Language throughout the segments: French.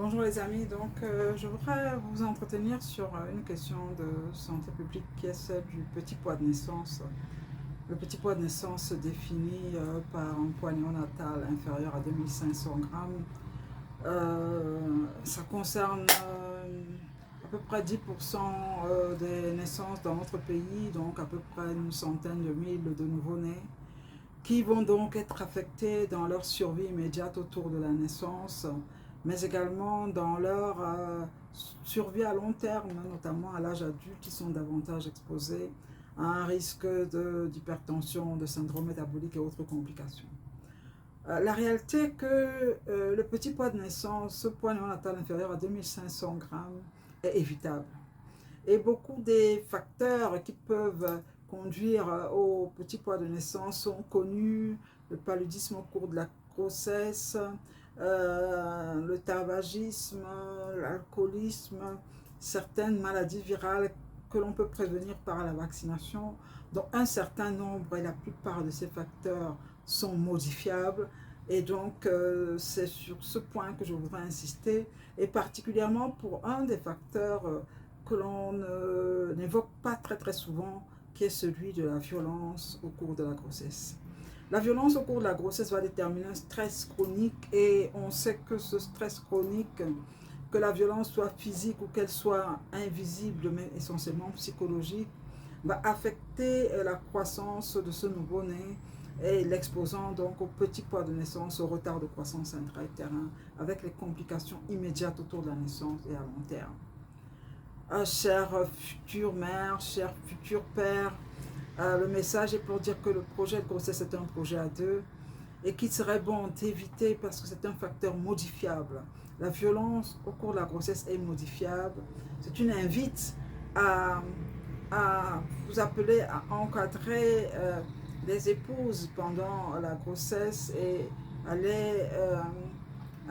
Bonjour les amis, je voudrais vous entretenir sur une question de santé publique qui est celle du petit poids de naissance. Le petit poids de naissance se définit par un poids néonatal inférieur à 2500 grammes. Ça concerne à peu près 10% des naissances dans notre pays, donc à peu près une centaine de mille de nouveau-nés qui vont donc être affectés dans leur survie immédiate autour de la naissance, mais également dans leur survie à long terme, notamment à l'âge adulte, qui sont davantage exposés à un risque d'hypertension, de syndrome métabolique et autres complications. La réalité est que le petit poids de naissance, ce poids néonatal inférieur à 2500 grammes, est évitable. Et beaucoup des facteurs qui peuvent conduire au petit poids de naissance sont connus: le paludisme au cours de la grossesse, le tabagisme, l'alcoolisme, certaines maladies virales que l'on peut prévenir par la vaccination, dont un certain nombre et la plupart de ces facteurs sont modifiables. Et donc, c'est sur ce point que je voudrais insister, et particulièrement pour un des facteurs que l'on n'évoque pas très souvent, qui est celui de la violence au cours de la grossesse. La violence au cours de la grossesse va déterminer un stress chronique, et on sait que ce stress chronique, que la violence soit physique ou qu'elle soit invisible, mais essentiellement psychologique, va affecter la croissance de ce nouveau-né et l'exposant donc au petit poids de naissance, au retard de croissance intra-utérin, avec les complications immédiates autour de la naissance et à long terme. Chère future mère, cher futur père, le message est pour dire que le projet de grossesse est un projet à deux et qu'il serait bon d'éviter parce que c'est un facteur modifiable. La violence au cours de la grossesse est modifiable. C'est une invite à, à vous appeler à encadrer les épouses pendant la grossesse et à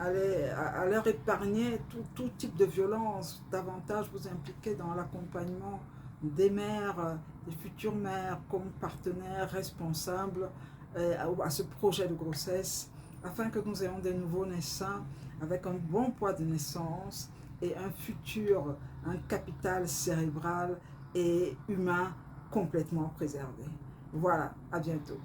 à leur épargner tout type de violence, davantage vous impliquer dans l'accompagnement des mères, des futures mères, comme partenaires responsables à ce projet de grossesse, afin que nous ayons des nouveaux naissants avec un bon poids de naissance et un futur, un capital cérébral et humain complètement préservé. Voilà, à bientôt.